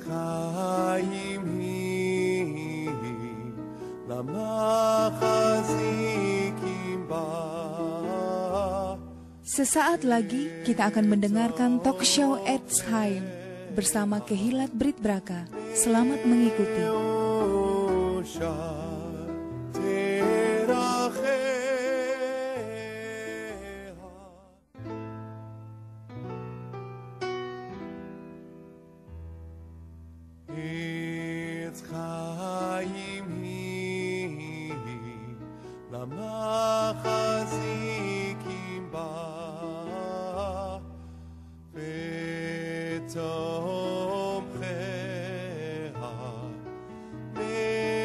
חיים היא למחזיקים בה. Sesaat lagi kita akan mendengarkan talk show Etz Chaim bersama Kehilat Brit Braka. Selamat mengikuti. Etz Chaim hi lamachazikim ba v'tomcheha me'ushat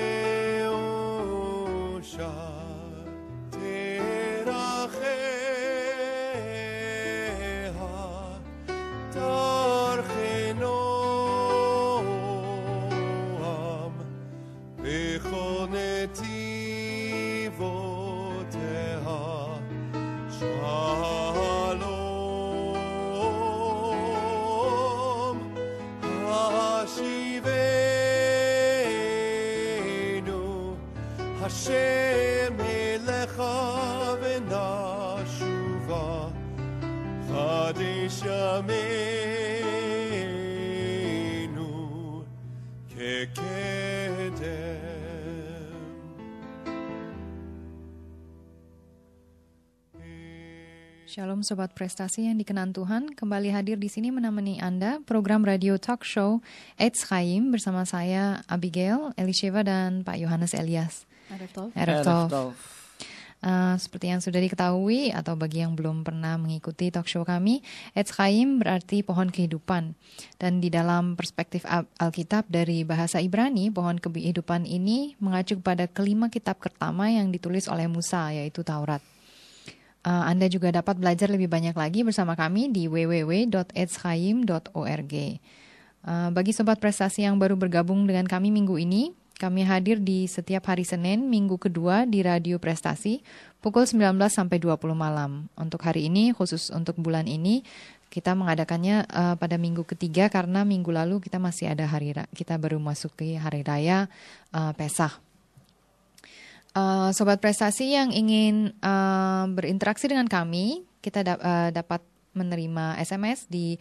teracheha tarcheno בכל נתיבותיה שלום השיבנו השם אליך ונשובה חדש ימינו כקדם. Shalom Sobat Prestasi yang dikenan Tuhan, kembali hadir di sini menemani Anda program radio talk show Etz Chaim bersama saya Abigail, Elisheva dan Pak Yohanes Elias. Erev Tov. Seperti yang sudah diketahui atau bagi yang belum pernah mengikuti talk show kami, Etz Chaim berarti pohon kehidupan. Dan di dalam perspektif Alkitab dari bahasa Ibrani, pohon kehidupan ini mengacu pada kelima kitab pertama yang ditulis oleh Musa, yaitu Taurat. Anda juga dapat belajar lebih banyak lagi bersama kami di www.etzchaim.org. Bagi Sobat Prestasi yang baru bergabung dengan kami minggu ini, kami hadir di setiap hari Senin, minggu kedua di Radio Prestasi, pukul 19 sampai 20 malam. Untuk hari ini, khusus untuk bulan ini, kita mengadakannya pada minggu ketiga karena minggu lalu kita masih ada kita baru masuki hari raya Pesach. Sobat Prestasi yang ingin berinteraksi dengan kami, kita dapat menerima SMS di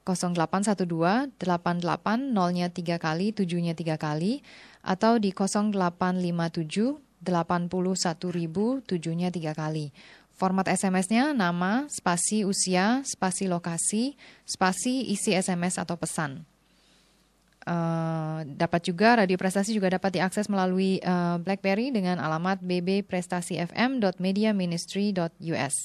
0812 88 0-nya 3 kali, 7-nya 3 kali, atau di 0857 80 1000, 7-nya 3 kali. Format SMS-nya nama, spasi usia, spasi lokasi, spasi isi SMS atau pesan. Dapat juga Radio Prestasi juga dapat diakses melalui BlackBerry dengan alamat bbprestasifm.mediaministry.us.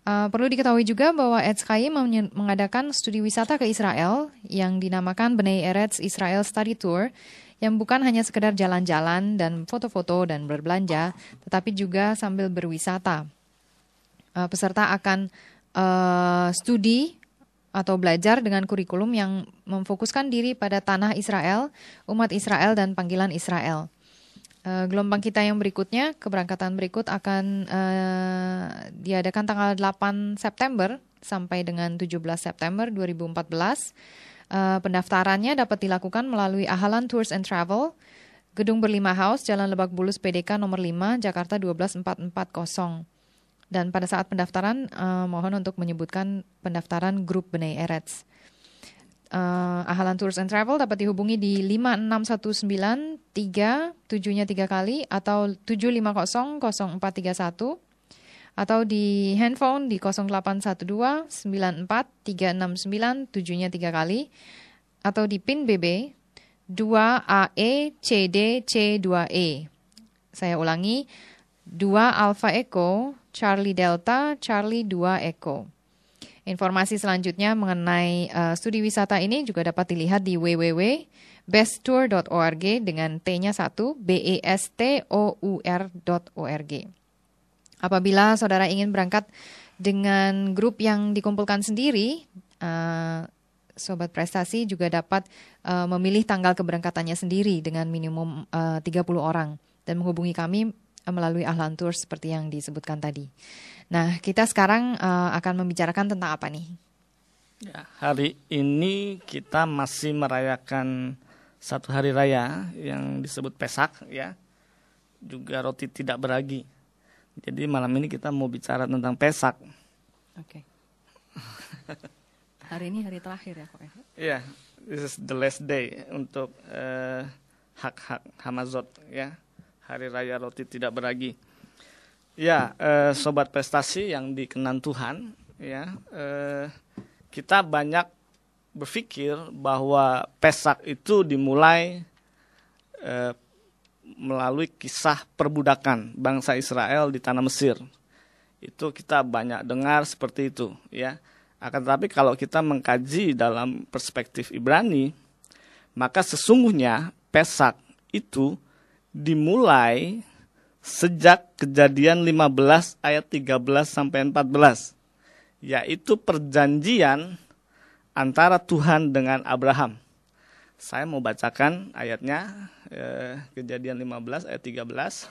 Perlu diketahui juga bahwa Etz Chaim mengadakan studi wisata ke Israel yang dinamakan Bnei Eretz Israel Study Tour, yang bukan hanya sekedar jalan-jalan dan foto-foto dan berbelanja, tetapi juga sambil berwisata. Peserta akan studi atau belajar dengan kurikulum yang memfokuskan diri pada tanah Israel, umat Israel, dan panggilan Israel. Gelombang kita yang berikutnya, keberangkatan berikut akan diadakan tanggal 8 September sampai dengan 17 September 2014. Pendaftarannya dapat dilakukan melalui Ahalan Tours and Travel, Gedung Berlima House, Jalan Lebak Bulus PDK nomor 5, Jakarta 12440. Dan pada saat pendaftaran, mohon untuk menyebutkan pendaftaran grup Bnei Eretz. Ahalan Tours and Travel dapat dihubungi di 5619 3 7-nya 3 kali atau 750 0431 atau di handphone di 0812 94 369 7-nya 3 kali atau di PIN BB 2AE CD C2E. Saya ulangi, 2 Alpha Echo Charlie Delta Charlie 2 Echo. Informasi selanjutnya mengenai studi wisata ini juga dapat dilihat di www.besttour.org dengan T-nya 1, BESTOUR.org. Apabila saudara ingin berangkat dengan grup yang dikumpulkan sendiri, Sobat Prestasi juga dapat memilih tanggal keberangkatannya sendiri dengan minimum 30 orang dan menghubungi kami melalui Ahlan Tour seperti yang disebutkan tadi. Nah, kita sekarang akan membicarakan tentang apa nih? Ya, hari ini kita masih merayakan satu hari raya yang disebut Pesak, ya. Juga roti tidak beragi. Jadi malam ini kita mau bicara tentang Pesak. Oke. Hari ini hari terakhir ya Kok ya? Ya, this is the last day untuk hak-hak Hamazot, ya. Hari raya roti tidak beragi. Ya, sobat prestasi yang dikenan Tuhan, ya. Kita banyak berpikir bahwa Pesak itu dimulai melalui kisah perbudakan bangsa Israel di tanah Mesir. Itu kita banyak dengar seperti itu, ya. Akan tetapi kalau kita mengkaji dalam perspektif Ibrani, maka sesungguhnya Pesak itu dimulai sejak Kejadian 15 ayat 13 sampai 14. Yaitu perjanjian antara Tuhan dengan Abraham. Saya mau bacakan ayatnya, Kejadian 15 ayat 13.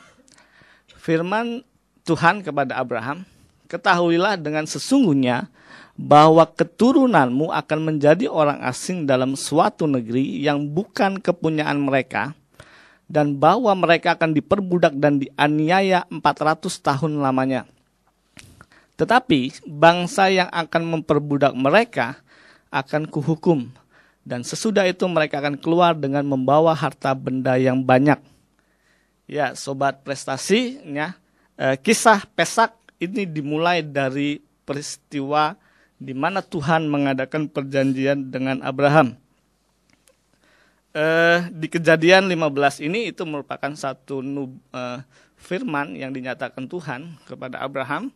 Firman Tuhan kepada Abraham, ketahuilah dengan sesungguhnya bahwa keturunanmu akan menjadi orang asing dalam suatu negeri yang bukan kepunyaan mereka, dan bahwa mereka akan diperbudak dan dianiaya 400 tahun lamanya. Tetapi bangsa yang akan memperbudak mereka akan kuhukum, dan sesudah itu mereka akan keluar dengan membawa harta benda yang banyak. Ya, sobat prestasinya, kisah Pesak ini dimulai dari peristiwa di mana Tuhan mengadakan perjanjian dengan Abraham. Di Kejadian 15 ini itu merupakan satu firman yang dinyatakan Tuhan kepada Abraham,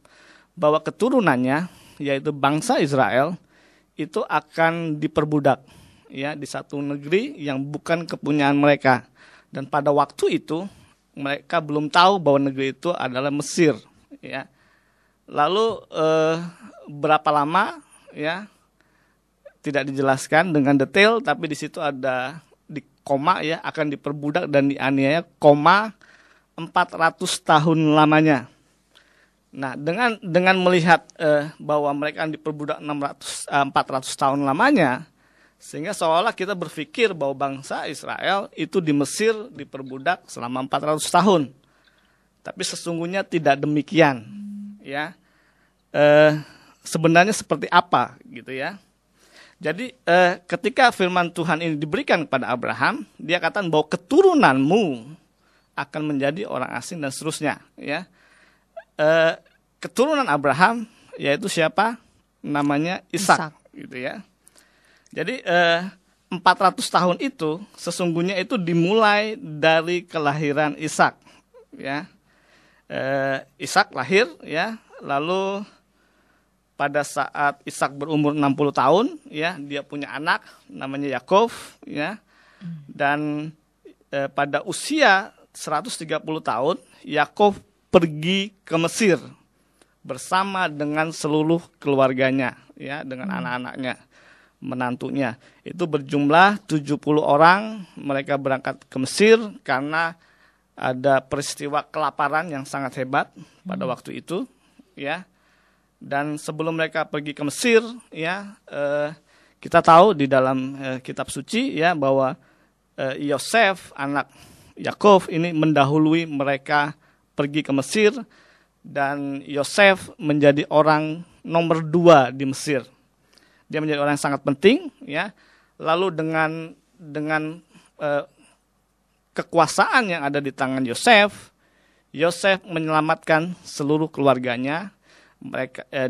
bahwa keturunannya, yaitu bangsa Israel, itu akan diperbudak, ya, di satu negeri yang bukan kepunyaan mereka. Dan pada waktu itu mereka belum tahu bahwa negeri itu adalah Mesir, ya. Lalu berapa lama, ya, tidak dijelaskan dengan detail, tapi di situ ada di koma, ya, akan diperbudak dan dianiaya, 400 tahun lamanya. Nah, dengan melihat bahwa mereka akan diperbudak 400 tahun lamanya, sehingga seolah kita berpikir bahwa bangsa Israel itu di Mesir diperbudak selama 400 tahun. Tapi sesungguhnya tidak demikian, ya. Sebenarnya seperti apa, gitu ya. Jadi ketika firman Tuhan ini diberikan kepada Abraham, dia katakan bahwa keturunanmu akan menjadi orang asing dan seterusnya, ya. Keturunan Abraham yaitu siapa? Namanya Ishak, gitu ya. Jadi 400 tahun itu sesungguhnya itu dimulai dari kelahiran Ishak, ya. Ishak lahir, ya. Lalu pada saat Ishak berumur 60 tahun, ya, dia punya anak namanya Yakov, ya. Dan pada usia 130 tahun Yakov pergi ke Mesir bersama dengan seluruh keluarganya, ya, dengan anak-anaknya, menantunya. Itu berjumlah 70 orang. Mereka berangkat ke Mesir karena ada peristiwa kelaparan yang sangat hebat pada waktu itu, ya. Dan sebelum mereka pergi ke Mesir, ya, kita tahu di dalam kitab suci, ya, bahwa Yosef anak Yakov ini mendahului mereka pergi ke Mesir, dan Yosef menjadi orang nomor 2 di Mesir. Dia menjadi orang yang sangat penting, ya. Lalu dengan kekuasaan yang ada di tangan Yosef menyelamatkan seluruh keluarganya.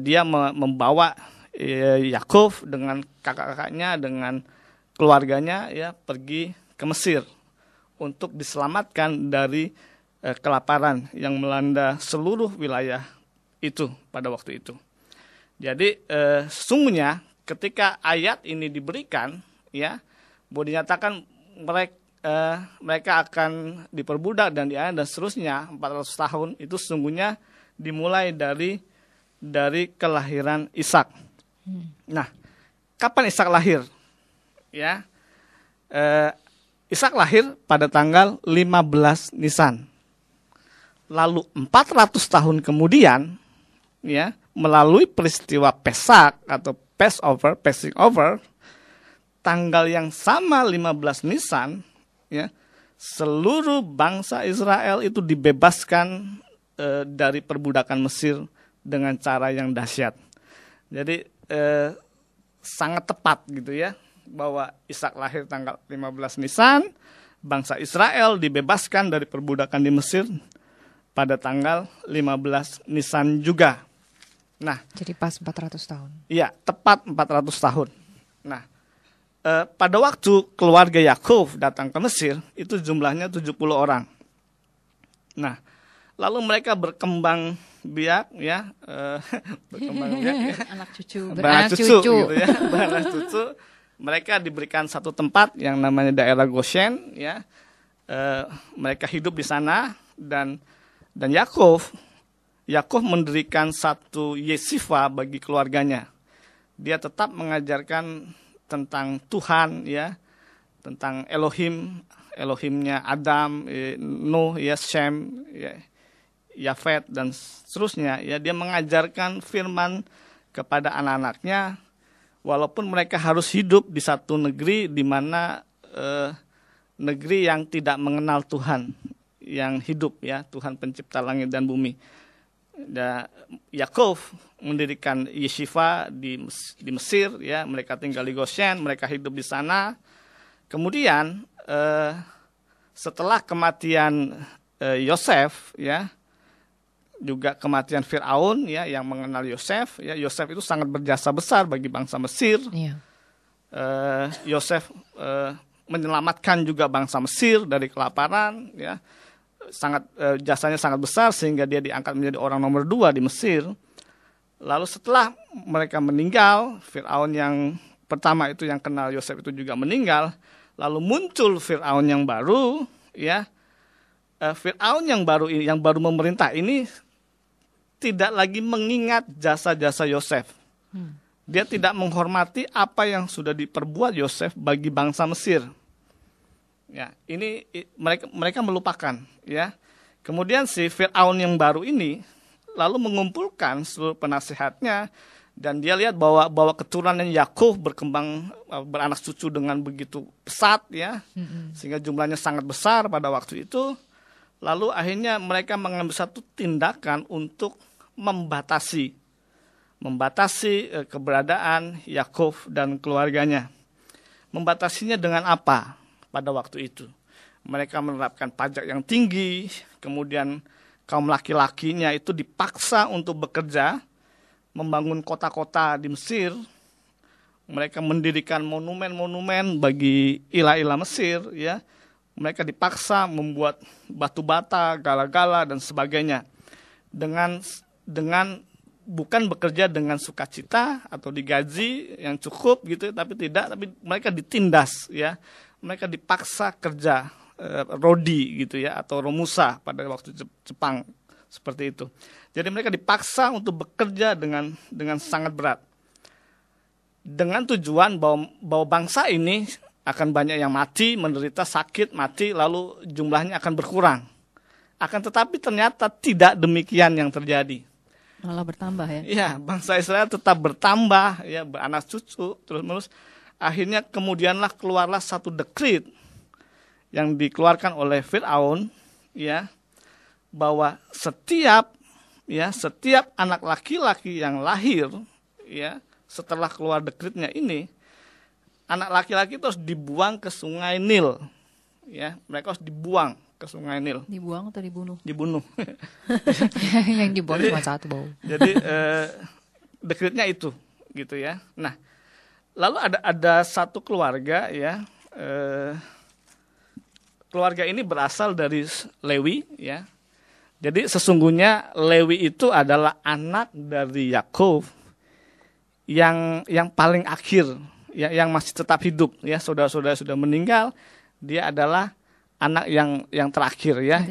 Dia membawa Yakov dengan kakak-kakaknya, dengan keluarganya, ya, pergi ke Mesir untuk diselamatkan dari kelaparan yang melanda seluruh wilayah itu pada waktu itu. Jadi sesungguhnya ketika ayat ini diberikan, ya, bahwa dinyatakan mereka akan diperbudak dan dianiaya dan seterusnya 400 tahun, itu sesungguhnya dimulai dari kelahiran Ishak. Nah, kapan Ishak lahir? Ya, Ishak lahir pada tanggal 15 Nisan. Lalu 400 tahun kemudian, ya, melalui peristiwa Pesak atau passing over, tanggal yang sama 15 Nisan, ya, seluruh bangsa Israel itu dibebaskan dari perbudakan Mesir dengan cara yang dahsyat. Jadi sangat tepat gitu ya, bahwa Ishak lahir tanggal 15 Nisan, bangsa Israel dibebaskan dari perbudakan di Mesir pada tanggal 15 Nisan juga. Nah, Jadi pas 400 tahun. iya, tepat 400 tahun. Nah, pada waktu keluarga Yakub datang ke Mesir, itu jumlahnya 70 orang. Nah, lalu mereka berkembang biak, ya, berkembang biak, ya, Anak cucu. beranak cucu, gitu ya, beranak cucu. Mereka diberikan satu tempat yang namanya daerah Goshen, ya. Mereka hidup di sana dan Yakub mendirikan satu yeshiva bagi keluarganya. Dia tetap mengajarkan tentang Tuhan, ya, tentang Elohimnya Adam, Nuh, ya, Shem, ya, Yafet dan seterusnya. Ya, dia mengajarkan firman kepada anak-anaknya. Walaupun mereka harus hidup di satu negeri di mana negeri yang tidak mengenal Tuhan, yang hidup, ya, Tuhan pencipta langit dan bumi. Yakub mendirikan yeshiva di Mesir, ya, mereka tinggal di Goshen, mereka hidup di sana. Kemudian setelah kematian Yosef, ya, juga kematian Firaun, ya, yang mengenal Yosef, ya, Yosef itu sangat berjasa besar bagi bangsa Mesir. Iya. Yosef menyelamatkan juga bangsa Mesir dari kelaparan, ya, jasanya sangat besar sehingga dia diangkat menjadi orang nomor 2 di Mesir. Lalu setelah mereka meninggal, Firaun yang pertama itu yang kenal Yosef itu juga meninggal. Lalu muncul Firaun yang baru, ya. Firaun yang baru memerintah ini tidak lagi mengingat jasa-jasa Yosef. Dia tidak menghormati apa yang sudah diperbuat Yosef bagi bangsa Mesir. Ya, ini mereka melupakan, ya. Kemudian si Firaun yang baru ini lalu mengumpulkan seluruh penasihatnya dan dia lihat bahwa keturunan Yakub berkembang, beranak cucu dengan begitu pesat, ya. Sehingga jumlahnya sangat besar pada waktu itu. Lalu akhirnya mereka mengambil satu tindakan untuk membatasi keberadaan Yakub dan keluarganya. Membatasinya dengan apa pada waktu itu? Mereka menerapkan pajak yang tinggi, kemudian kaum laki-lakinya itu dipaksa untuk bekerja, membangun kota-kota di Mesir. Mereka mendirikan monumen-monumen bagi ilah-ilah Mesir, ya. Mereka dipaksa membuat batu bata, gala-gala dan sebagainya. Dengan bukan bekerja dengan sukacita atau digaji yang cukup gitu, tapi mereka ditindas, ya. Mereka dipaksa kerja rodi gitu, ya, atau romusa pada waktu Jepang seperti itu. Jadi mereka dipaksa untuk bekerja dengan sangat berat. Dengan tujuan bahwa bangsa ini akan banyak yang mati, menderita sakit, mati, lalu jumlahnya akan berkurang. Akan tetapi ternyata tidak demikian yang terjadi. Malah bertambah, ya. Ya, bangsa Israel tetap bertambah, ya, beranak cucu terus-menerus. Akhirnya keluarlah satu dekret yang dikeluarkan oleh Firaun, ya, bahwa setiap anak laki-laki yang lahir, ya, setelah keluar dekretnya ini, anak laki-laki itu harus dibuang ke Sungai Nil, ya, mereka harus dibuang ke Sungai Nil. Dibuang atau dibunuh? Dibunuh. Yang dibuang cuma satu, bau. Jadi dekretnya itu, gitu, ya. Nah, lalu ada satu keluarga, ya, keluarga ini berasal dari Lewi, ya. Jadi sesungguhnya Lewi itu adalah anak dari Yakub yang paling akhir, ya, yang masih tetap hidup, ya. Saudara-saudara sudah meninggal, dia adalah anak yang terakhir, ya.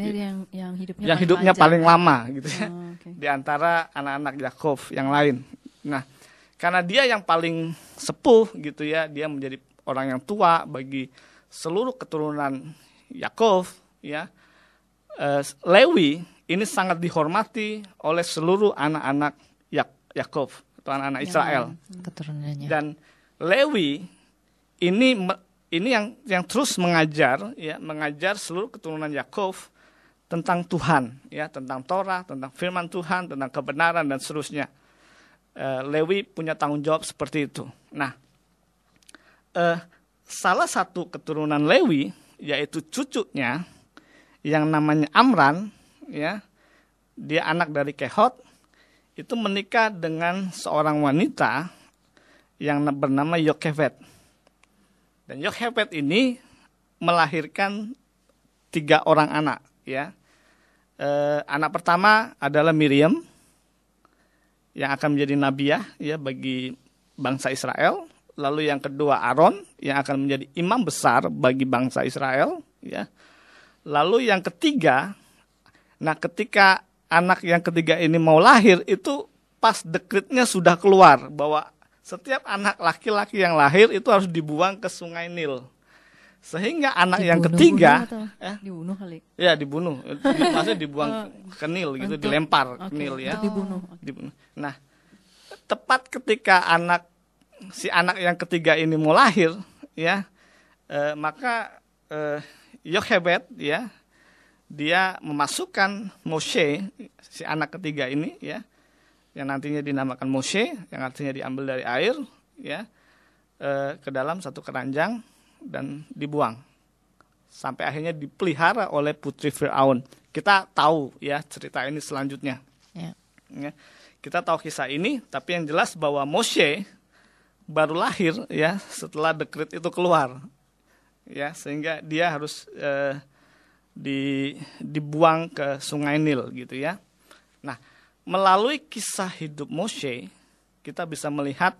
Yang hidupnya paling lama, gitu, ya. Okay. Di antara anak-anak Yakub yang lain. Nah, karena dia yang paling sepuh, gitu, ya, dia menjadi orang yang tua bagi seluruh keturunan Yakub, ya. Lewi ini sangat dihormati oleh seluruh anak-anak Yakub, atau anak-anak Israel. Keturunannya. Dan Lewi ini yang terus mengajar seluruh keturunan Yakov tentang Tuhan, ya, tentang Torah, tentang firman Tuhan, tentang kebenaran dan seterusnya. Lewi punya tanggung jawab seperti itu. Nah, salah satu keturunan Lewi, yaitu cucunya yang namanya Amran, ya, dia anak dari Kehot, itu menikah dengan seorang wanita yang bernama Yochebed. Dan Yochebed ini melahirkan 3 orang anak, ya. Anak pertama adalah Miriam yang akan menjadi nabiah, ya, bagi bangsa Israel. Lalu yang kedua Aaron yang akan menjadi imam besar bagi bangsa Israel, ya. Lalu yang ketiga, nah ketika anak yang ketiga ini mau lahir, itu pas dekretnya sudah keluar bahwa setiap anak laki-laki yang lahir itu harus dibuang ke Sungai Nil. Sehingga anak yang ketiga dibunuh kali. Ya, dibunuh. Maksudnya dibuang ke Nil gitu, dilempar ke Nil, ya. Dibunuh. Nah, tepat ketika si anak yang ketiga ini mau lahir, ya, maka Yochebed, ya, dia memasukkan Moshe, si anak ketiga ini, ya, yang nantinya dinamakan Moshe, yang artinya diambil dari air, ya, ke dalam satu keranjang dan dibuang. Sampai akhirnya dipelihara oleh putri Firaun. Kita tahu, ya, cerita ini selanjutnya. Ya. Ya, kita tahu kisah ini, tapi yang jelas bahwa Moshe baru lahir, ya, setelah dekret itu keluar, ya, sehingga dia harus dibuang ke Sungai Nil, gitu, ya. Nah, melalui kisah hidup Moshe, kita bisa melihat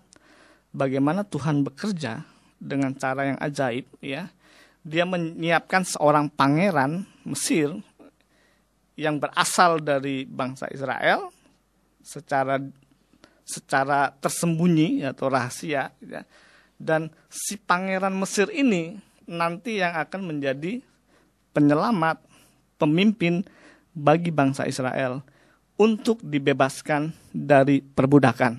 bagaimana Tuhan bekerja dengan cara yang ajaib, ya. Dia menyiapkan seorang pangeran Mesir yang berasal dari bangsa Israel secara tersembunyi atau rahasia, ya. Dan si pangeran Mesir ini nanti yang akan menjadi penyelamat, pemimpin bagi bangsa Israel untuk dibebaskan dari perbudakan.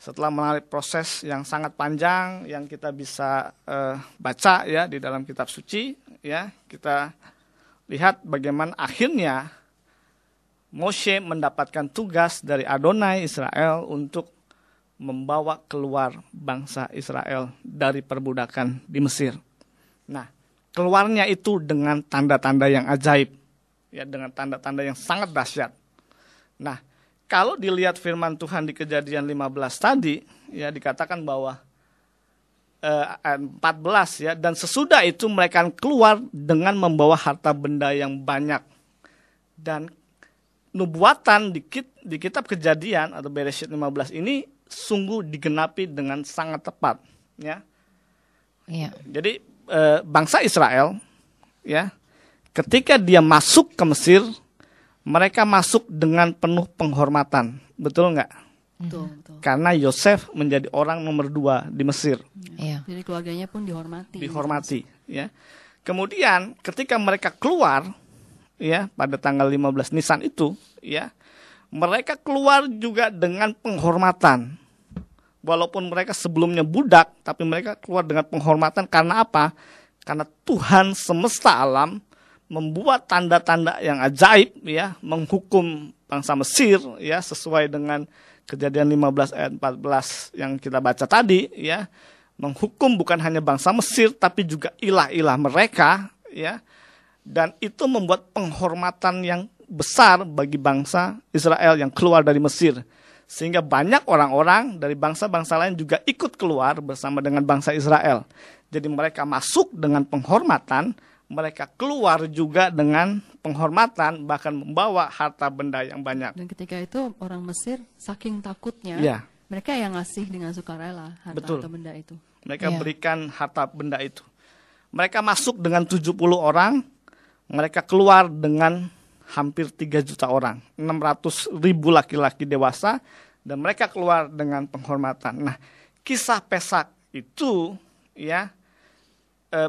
Setelah melalui proses yang sangat panjang yang kita bisa baca, ya, di dalam kitab suci, ya, kita lihat bagaimana akhirnya Moshe mendapatkan tugas dari Adonai Israel untuk membawa keluar bangsa Israel dari perbudakan di Mesir. Nah, keluarnya itu dengan tanda-tanda yang ajaib, ya, dengan tanda-tanda yang sangat dahsyat. Nah, kalau dilihat firman Tuhan di Kejadian 15 tadi, ya, dikatakan bahwa 14, ya, dan sesudah itu mereka keluar dengan membawa harta benda yang banyak. Dan nubuatan di kitab Kejadian atau Bereshit 15 ini sungguh digenapi dengan sangat tepat, ya. Iya. Jadi bangsa Israel, ya, ketika dia masuk ke Mesir, mereka masuk dengan penuh penghormatan, betul nggak? Betul. Karena Yosef menjadi orang nomor 2 di Mesir. Iya. Jadi keluarganya pun dihormati. Ya. Kemudian ketika mereka keluar, ya, pada tanggal 15 Nisan itu, ya, mereka keluar juga dengan penghormatan. Walaupun mereka sebelumnya budak, tapi mereka keluar dengan penghormatan. Karena apa? Karena Tuhan semesta alam membuat tanda-tanda yang ajaib, ya, menghukum bangsa Mesir, ya, sesuai dengan Kejadian 15 ayat 14 yang kita baca tadi, ya, menghukum bukan hanya bangsa Mesir tapi juga ilah-ilah mereka, ya, dan itu membuat penghormatan yang besar bagi bangsa Israel yang keluar dari Mesir, sehingga banyak orang-orang dari bangsa-bangsa lain juga ikut keluar bersama dengan bangsa Israel. Jadi mereka masuk dengan penghormatan, mereka keluar juga dengan penghormatan, bahkan membawa harta benda yang banyak. Dan ketika itu orang Mesir saking takutnya, Ya. mereka yang ngasih dengan sukarela harta benda itu. Mereka Ya. berikan harta benda itu. Mereka masuk dengan 70 orang, mereka keluar dengan hampir 3 juta orang, 600.000 laki-laki dewasa, dan mereka keluar dengan penghormatan. Nah, kisah Pesak itu, ya,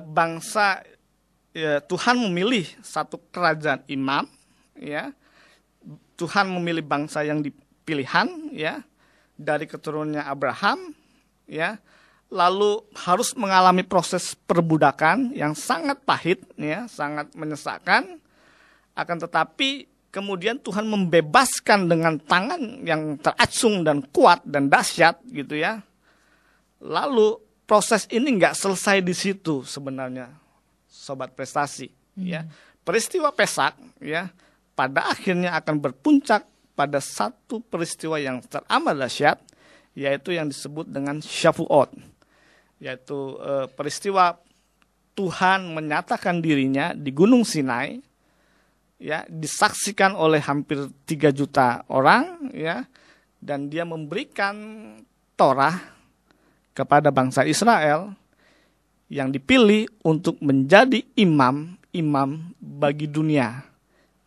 bangsa, ya, Tuhan memilih satu kerajaan imam, ya. Tuhan memilih bangsa yang pilihan ya dari keturunannya Abraham ya, lalu harus mengalami proses perbudakan yang sangat pahit ya, sangat menyesakkan, akan tetapi kemudian Tuhan membebaskan dengan tangan yang teracung dan kuat dan dahsyat gitu ya. Lalu proses ini nggak selesai di situ sebenarnya, sobat prestasi ya. Peristiwa Pesak ya pada akhirnya akan berpuncak pada satu peristiwa yang teramat dahsyat, yaitu yang disebut dengan Shavuot, yaitu peristiwa Tuhan menyatakan dirinya di Gunung Sinai, ya, disaksikan oleh hampir 3 juta orang, ya, dan dia memberikan Torah kepada bangsa Israel yang dipilih untuk menjadi imam bagi dunia,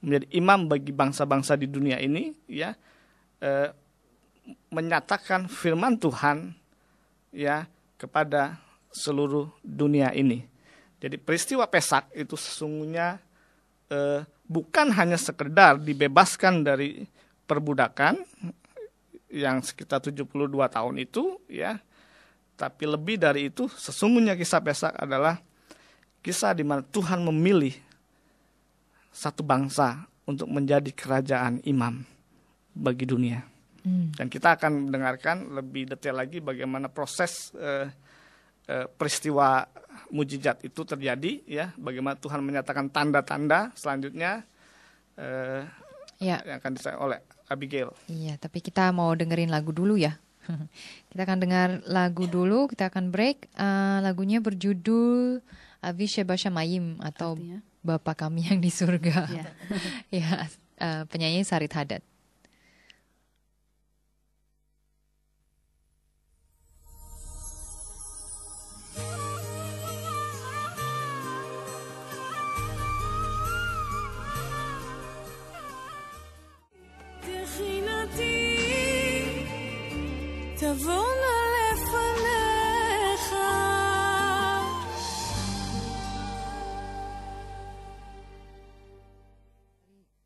menjadi imam bagi bangsa-bangsa di dunia ini, ya, menyatakan firman Tuhan ya kepada seluruh dunia ini. Jadi peristiwa Pesak itu sesungguhnya bukan hanya sekedar dibebaskan dari perbudakan yang sekitar 72 tahun itu ya, tapi lebih dari itu sesungguhnya kisah Pesak adalah kisah di mana Tuhan memilih satu bangsa untuk menjadi kerajaan imam bagi dunia. Dan kita akan mendengarkan lebih detail lagi bagaimana proses peristiwa mujizat itu terjadi, ya, bagaimana Tuhan menyatakan tanda-tanda selanjutnya yang akan disampaikan oleh Abigail. Iya, tapi kita mau dengerin lagu dulu ya. Kita akan dengar lagu dulu, kita akan break. Lagunya berjudul Avi Sheba Shamayim atau artinya Bapa Kami yang di surga. Ya, penyanyi Sarit Hadad.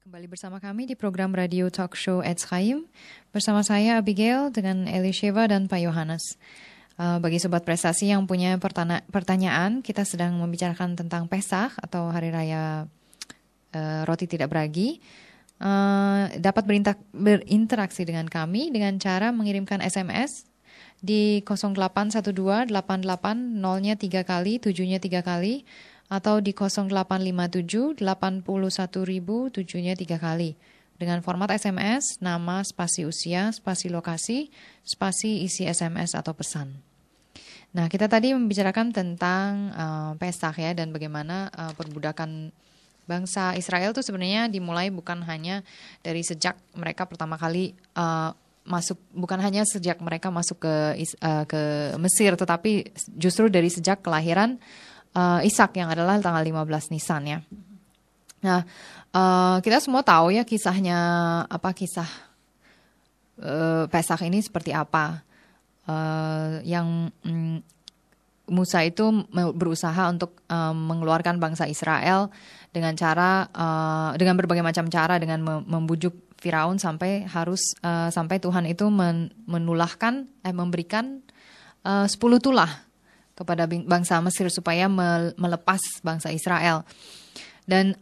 Kembali bersama kami di program radio talk show Etz Chaim. Bersama saya Abigail dengan Elisheva dan Pak Yohanes. Bagi sobat prestasi yang punya pertanyaan, kita sedang membicarakan tentang Pesach atau Hari Raya Roti Tidak Beragi. Dapat berinteraksi dengan kami dengan cara mengirimkan SMS di 0812 88 0-nya 3 kali, 7-nya 3 kali, atau di 0857 81.000 7-nya 3 kali. Dengan format SMS, nama, spasi usia, spasi lokasi, spasi isi SMS atau pesan. Nah, kita tadi membicarakan tentang Pesach ya, dan bagaimana perbudakan bangsa Israel itu sebenarnya dimulai bukan hanya dari sejak mereka pertama kali bukan hanya sejak mereka masuk ke Mesir, tetapi justru dari sejak kelahiran Ishak yang adalah tanggal 15 Nisan ya. Nah, kita semua tahu ya kisah Pesach ini seperti apa. Yang Musa itu berusaha untuk mengeluarkan bangsa Israel dengan dengan berbagai macam cara, dengan membujuk Firaun sampai Tuhan itu memberikan 10 tulah kepada bangsa Mesir supaya melepas bangsa Israel. Dan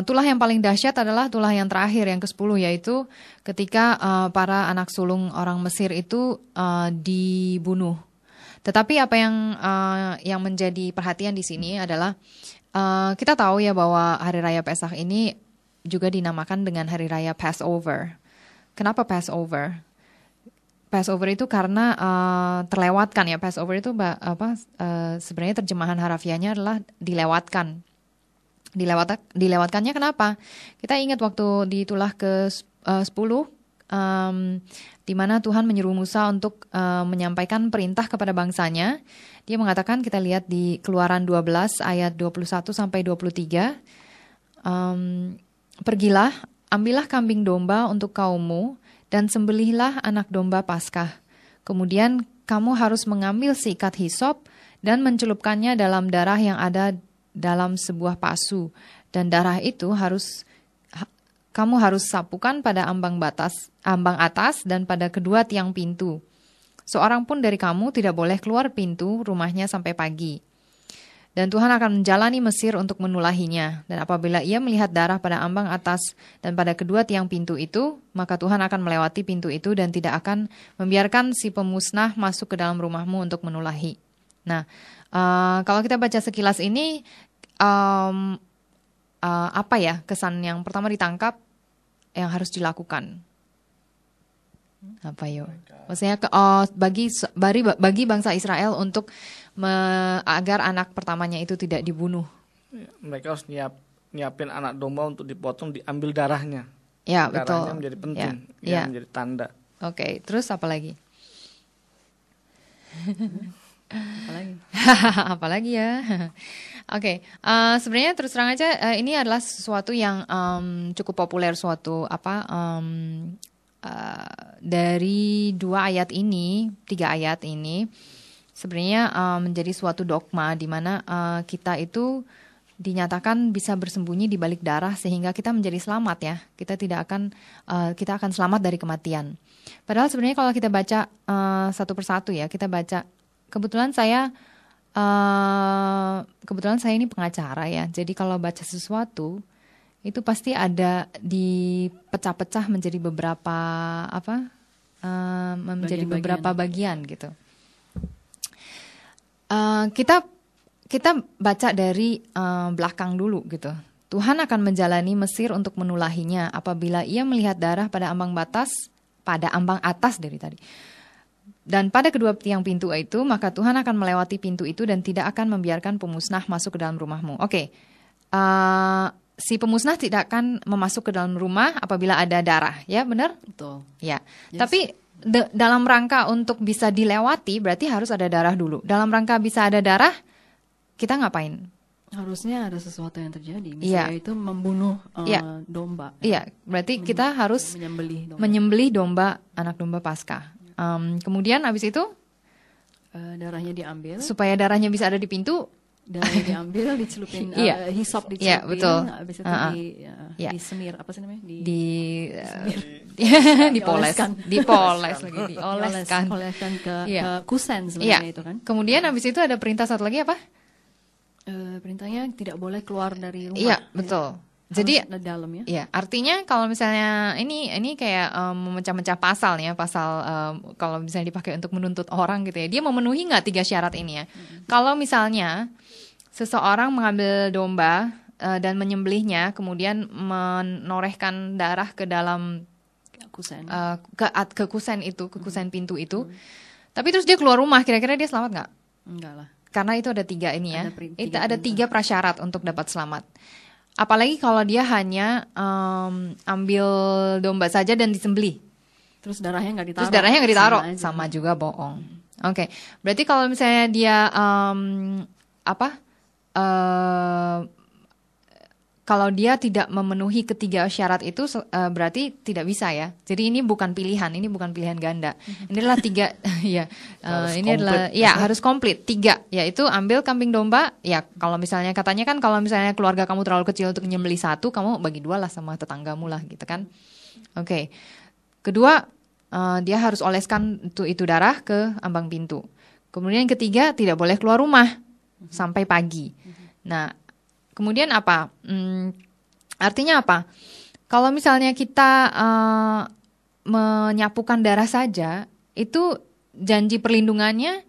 tulah yang paling dahsyat adalah tulah yang terakhir, yang ke-10, yaitu ketika para anak sulung orang Mesir itu dibunuh. Tetapi apa yang menjadi perhatian di sini adalah kita tahu ya bahwa Hari Raya Pesach ini juga dinamakan dengan Hari Raya Passover. Kenapa Passover? Passover itu karena terlewatkan ya. Passover itu sebenarnya terjemahan harafiahnya adalah dilewatkan. Dilewatkannya kenapa? Kita ingat waktu di tulah ke-10 di mana Tuhan menyuruh Musa untuk menyampaikan perintah kepada bangsanya. Dia mengatakan, kita lihat di Keluaran 12 ayat 21 sampai 23. Pergilah, ambillah kambing domba untuk kaummu dan sembelihlah anak domba Paskah. Kemudian kamu harus mengambil sikat hisop dan mencelupkannya dalam darah yang ada dalam sebuah pasu, dan darah itu harus kamu harus sapukan pada ambang atas dan pada kedua tiang pintu. Seorang pun dari kamu tidak boleh keluar pintu rumahnya sampai pagi. Dan Tuhan akan menjalani Mesir untuk menulahinya. Dan apabila ia melihat darah pada ambang atas dan pada kedua tiang pintu itu, maka Tuhan akan melewati pintu itu dan tidak akan membiarkan si pemusnah masuk ke dalam rumahmu untuk menulahi. Nah, kalau kita baca sekilas ini, apa ya kesan yang pertama ditangkap yang harus dilakukan? Apa yo? Maksudnya bagi bangsa Israel untuk agar anak pertamanya itu tidak dibunuh. Mereka harus nyiapin anak domba untuk dipotong, diambil darahnya. Ya, darahnya betul. Menjadi penting, ya. Menjadi tanda. Oke, terus apa lagi? Apalagi ya. Oke, sebenarnya terus terang aja ini adalah sesuatu yang cukup populer, dari 3 ayat ini sebenarnya menjadi suatu dogma di mana kita itu dinyatakan bisa bersembunyi di balik darah sehingga kita menjadi selamat ya. Kita akan selamat dari kematian. Padahal sebenarnya kalau kita baca satu persatu ya, kita baca kebetulan saya ini pengacara ya. Jadi kalau baca sesuatu itu pasti ada dipecah-pecah menjadi beberapa beberapa bagian gitu. Kita baca dari belakang dulu gitu. Tuhan akan menjalani Mesir untuk menulahinya apabila ia melihat darah pada ambang atas dari tadi. Dan pada kedua tiang pintu itu, maka Tuhan akan melewati pintu itu dan tidak akan membiarkan pemusnah masuk ke dalam rumahmu. Oke, si pemusnah tidak akan memasuk ke dalam rumah apabila ada darah, ya benar? Betul. Ya, Yes. tapi dalam rangka untuk bisa dilewati berarti harus ada darah dulu. Dalam rangka bisa ada darah, kita ngapain? Harusnya ada sesuatu yang terjadi. Misalnya itu membunuh domba. Iya, berarti kita harus menyembelih domba, domba. anak domba Paskah. Kemudian habis itu Darahnya diambil. supaya darahnya bisa ada di pintu. Darahnya diambil, dicelupin, hisop dicelupin. Iya, betul. Habis itu disemir, apa sih namanya? Dipoles lagi, dioleskan. Oleskan ke Iya. kusen sebenarnya itu kan. Kemudian habis itu ada perintah satu lagi apa? Perintahnya tidak boleh keluar dari rumah. Iya, betul. Jadi harus ada dalam ya. Iya, artinya kalau misalnya ini kayak memecah-mecah pasal nih ya, kalau misalnya dipakai untuk menuntut orang gitu ya, dia memenuhi nggak 3 syarat ini ya? Kalau misalnya seseorang mengambil domba dan menyembelihnya, kemudian menorehkan darah ke dalam Kusen. ke kusen itu, ke kusen pintu itu, tapi terus dia keluar rumah, kira-kira dia selamat nggak? Enggak lah. Karena itu ada 3 ini ya, ada 3 tiga prasyarat untuk dapat selamat. Apalagi kalau dia hanya ambil domba saja dan disembelih. Terus darahnya nggak ditaruh. Sama juga bohong. Oke, berarti kalau misalnya dia kalau dia tidak memenuhi ketiga syarat itu berarti tidak bisa ya. Jadi ini bukan pilihan ganda. Ini adalah 3 ya. Harus komplit 3, yaitu ambil kambing domba. Ya, kalau misalnya katanya kan kalau misalnya keluarga kamu terlalu kecil untuk nyembelih 1, kamu bagi 2 lah sama tetanggamu lah gitu kan. Oke. Kedua, dia harus oleskan itu darah ke ambang pintu. Kemudian yang ketiga, tidak boleh keluar rumah sampai pagi. Nah, kemudian apa? Artinya apa? Kalau misalnya kita menyapukan darah saja, itu janji perlindungannya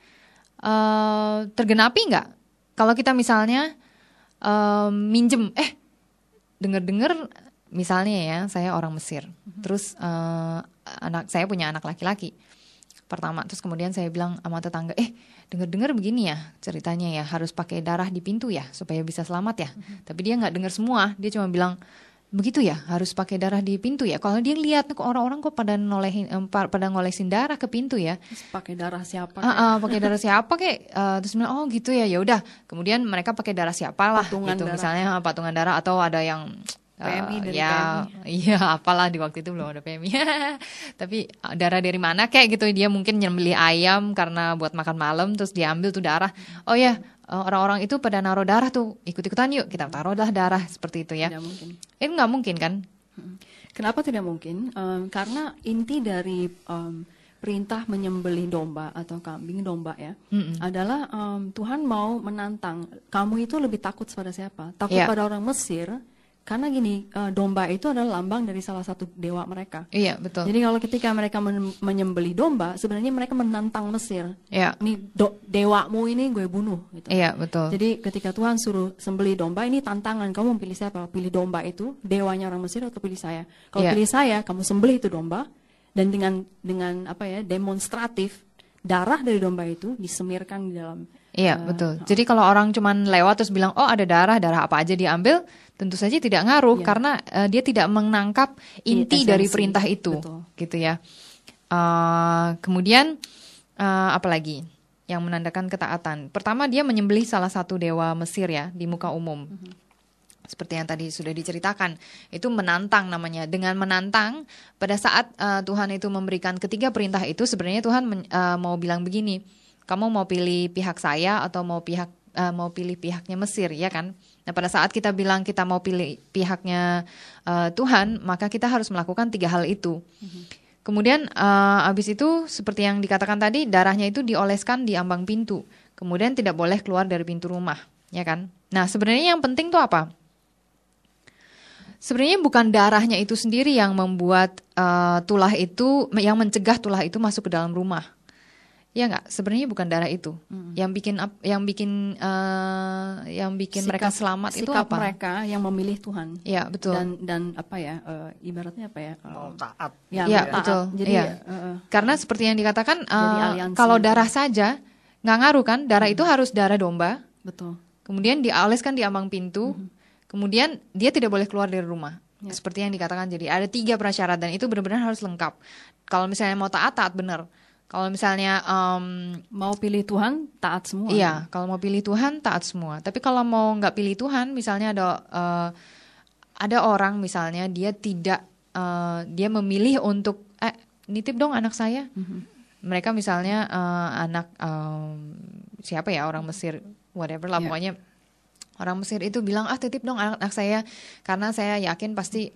tergenapi nggak? Kalau kita misalnya minjem, dengar-dengar misalnya ya, saya orang Mesir, terus saya punya anak laki-laki pertama, terus kemudian saya bilang sama tetangga, dengar-dengar begini ya ceritanya ya, harus pakai darah di pintu ya supaya bisa selamat ya. Tapi dia nggak dengar semua, dia cuma bilang begitu ya, harus pakai darah di pintu ya. Kalau dia lihat orang-orang kok pada ngolesin darah ke pintu ya. Terus pakai darah siapa? Pakai darah siapa kek? Terus bilang oh gitu ya, ya udah. Kemudian mereka pakai darah siapa lah, patungan gitu darah. Misalnya patungan darah atau ada yang PMI dari PMI. Iya, apalah di waktu itu belum ada PMI. Tapi darah dari mana kayak gitu, dia mungkin nyembelih ayam karena buat makan malam, terus dia ambil tuh darah. Oh ya, orang-orang itu pada naruh darah tuh, ikut-ikutan yuk kita taruhlah darah seperti itu ya. Tidak mungkin. Itu nggak mungkin kan? Kenapa tidak mungkin? Karena inti dari perintah menyembelih domba atau kambing domba ya adalah Tuhan mau menantang kamu itu lebih takut pada siapa? Takut pada orang Mesir, karena gini, domba itu adalah lambang dari salah satu dewa mereka. Iya, betul. Jadi kalau ketika mereka menyembelih domba, sebenarnya mereka menantang Mesir. Iya. Ini dewamu ini gue bunuh. Gitu. Iya, betul. Jadi ketika Tuhan suruh sembelih domba, ini tantangan. Kamu pilih siapa? Pilih domba itu, dewanya orang Mesir, atau pilih saya? Kalau pilih saya, kamu sembelih itu domba, dan dengan apa ya, demonstratif, darah dari domba itu disemirkan di dalam. Iya, betul. Jadi kalau orang cuman lewat terus bilang, oh ada darah apa aja diambil, tentu saja tidak ngaruh karena dia tidak menangkap inti dari perintah itu, gitu ya. Kemudian apalagi yang menandakan ketaatan? Pertama, dia menyembelih salah satu dewa Mesir ya di muka umum. Seperti yang tadi sudah diceritakan, itu menantang namanya. Dengan menantang, pada saat Tuhan itu memberikan ketiga perintah itu, sebenarnya Tuhan mau bilang begini, kamu mau pilih pihak saya atau mau pilih pihaknya Mesir, ya kan? Nah, pada saat kita bilang kita mau pilih pihaknya Tuhan, maka kita harus melakukan 3 hal itu. Kemudian habis itu seperti yang dikatakan tadi, darahnya itu dioleskan di ambang pintu. Kemudian tidak boleh keluar dari pintu rumah, ya kan? Nah, sebenarnya yang penting tuh apa? Sebenarnya bukan darahnya itu sendiri yang membuat tulah itu, yang mencegah tulah itu masuk ke dalam rumah. Ya nggak, sebenarnya bukan darah itu. Yang bikin mereka selamat itu apa? Sikap mereka yang memilih Tuhan. Ya, betul. Dan apa ya? Ibaratnya apa ya? Mau taat. Ya, betul. Jadi karena seperti yang dikatakan, kalau darah saja nggak ngaruh kan? Darah itu harus darah domba. Betul. Kemudian dioleskan di ambang pintu. Kemudian dia tidak boleh keluar dari rumah. Seperti yang dikatakan, jadi ada 3 prasyarat dan itu benar-benar harus lengkap. Kalau misalnya mau taat benar. Kalau misalnya mau pilih Tuhan, taat semua. Iya, kalau mau pilih Tuhan, taat semua. Tapi kalau mau nggak pilih Tuhan, misalnya ada orang misalnya dia tidak, dia memilih untuk nitip dong anak saya. Mereka misalnya anak siapa ya, orang Mesir, whatever lah pokoknya. Orang Mesir itu bilang, titip dong anak saya, karena saya yakin pasti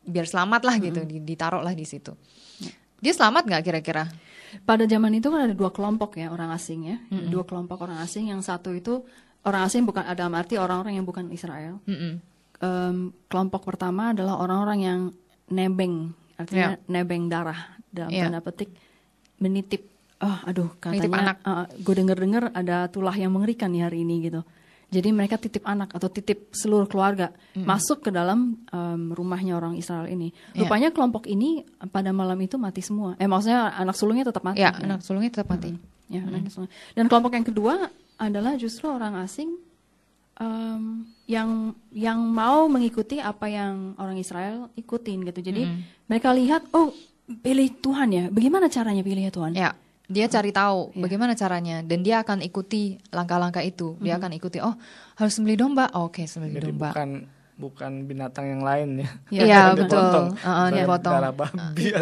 biar selamat lah gitu, ditaruh lah di situ. Dia selamat nggak kira-kira? Pada zaman itu kan ada 2 kelompok ya orang asing ya, 2 kelompok orang asing. Yang satu itu orang asing bukan ada arti orang-orang yang bukan Israel. Kelompok pertama adalah orang-orang yang nebeng, artinya nebeng darah dalam tanda petik, menitip. Katanya gue denger ada tulah yang mengerikan nih hari ini gitu. Jadi mereka titip anak atau titip seluruh keluarga masuk ke dalam rumahnya orang Israel ini. Rupanya kelompok ini pada malam itu mati semua. Maksudnya anak sulungnya tetap mati. Ya, anak sulungnya tetap mati. Dan kelompok yang kedua adalah justru orang asing yang mau mengikuti apa yang orang Israel ikutin gitu. Jadi mereka lihat, pilih Tuhan ya. Bagaimana caranya pilih ya Tuhan? Ya. Dia cari tahu bagaimana caranya, dan dia akan ikuti langkah-langkah itu. Dia akan ikuti, harus sembelih domba. Oke, sembelih domba. Bukan binatang yang lain ya. Iya, betul. Dipotong. Darah babi.